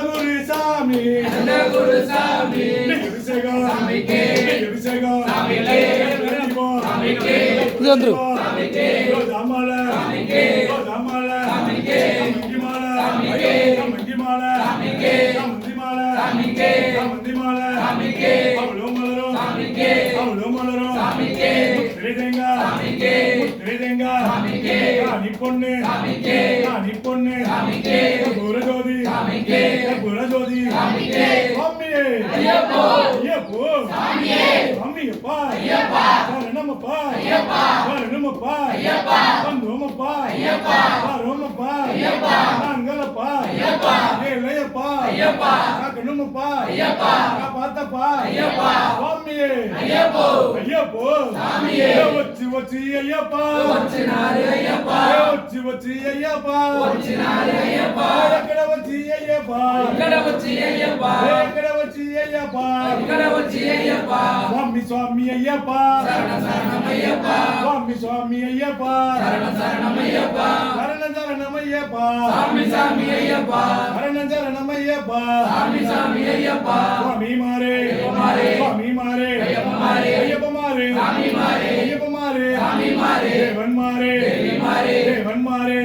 குருசாமி அபிஷேகம் அபிஷேகம் ராமால ராமால பொண்ணு புரஜோதி புரஜோதி அம்மியப்பா நமப்பா நமப்பா வந்தோமப்பா ரோமப்பா நாங்களப்பா இளையப்பா கண்ணுமப்பா பார்த்தப்பா சுவாமியே ஐயப்போ வச்சு வச்சு ஐயப்பா வச்சு வச்சு ஐயப்பா கடை வச்சு ஐயப்பா கடை வச்சு ஐயப்பா சுவாமி சுவாமி ஐயப்பா சுவாமி சுவாமி ஐயப்பா சரணம் சரணம் ஐயப்பா சரணம் சரணம் ஐயப்பா சுவாமி மாரே சுவாமி மாரே ஐயப்ப மாரே தேவன் மாரே தேவன் மாரே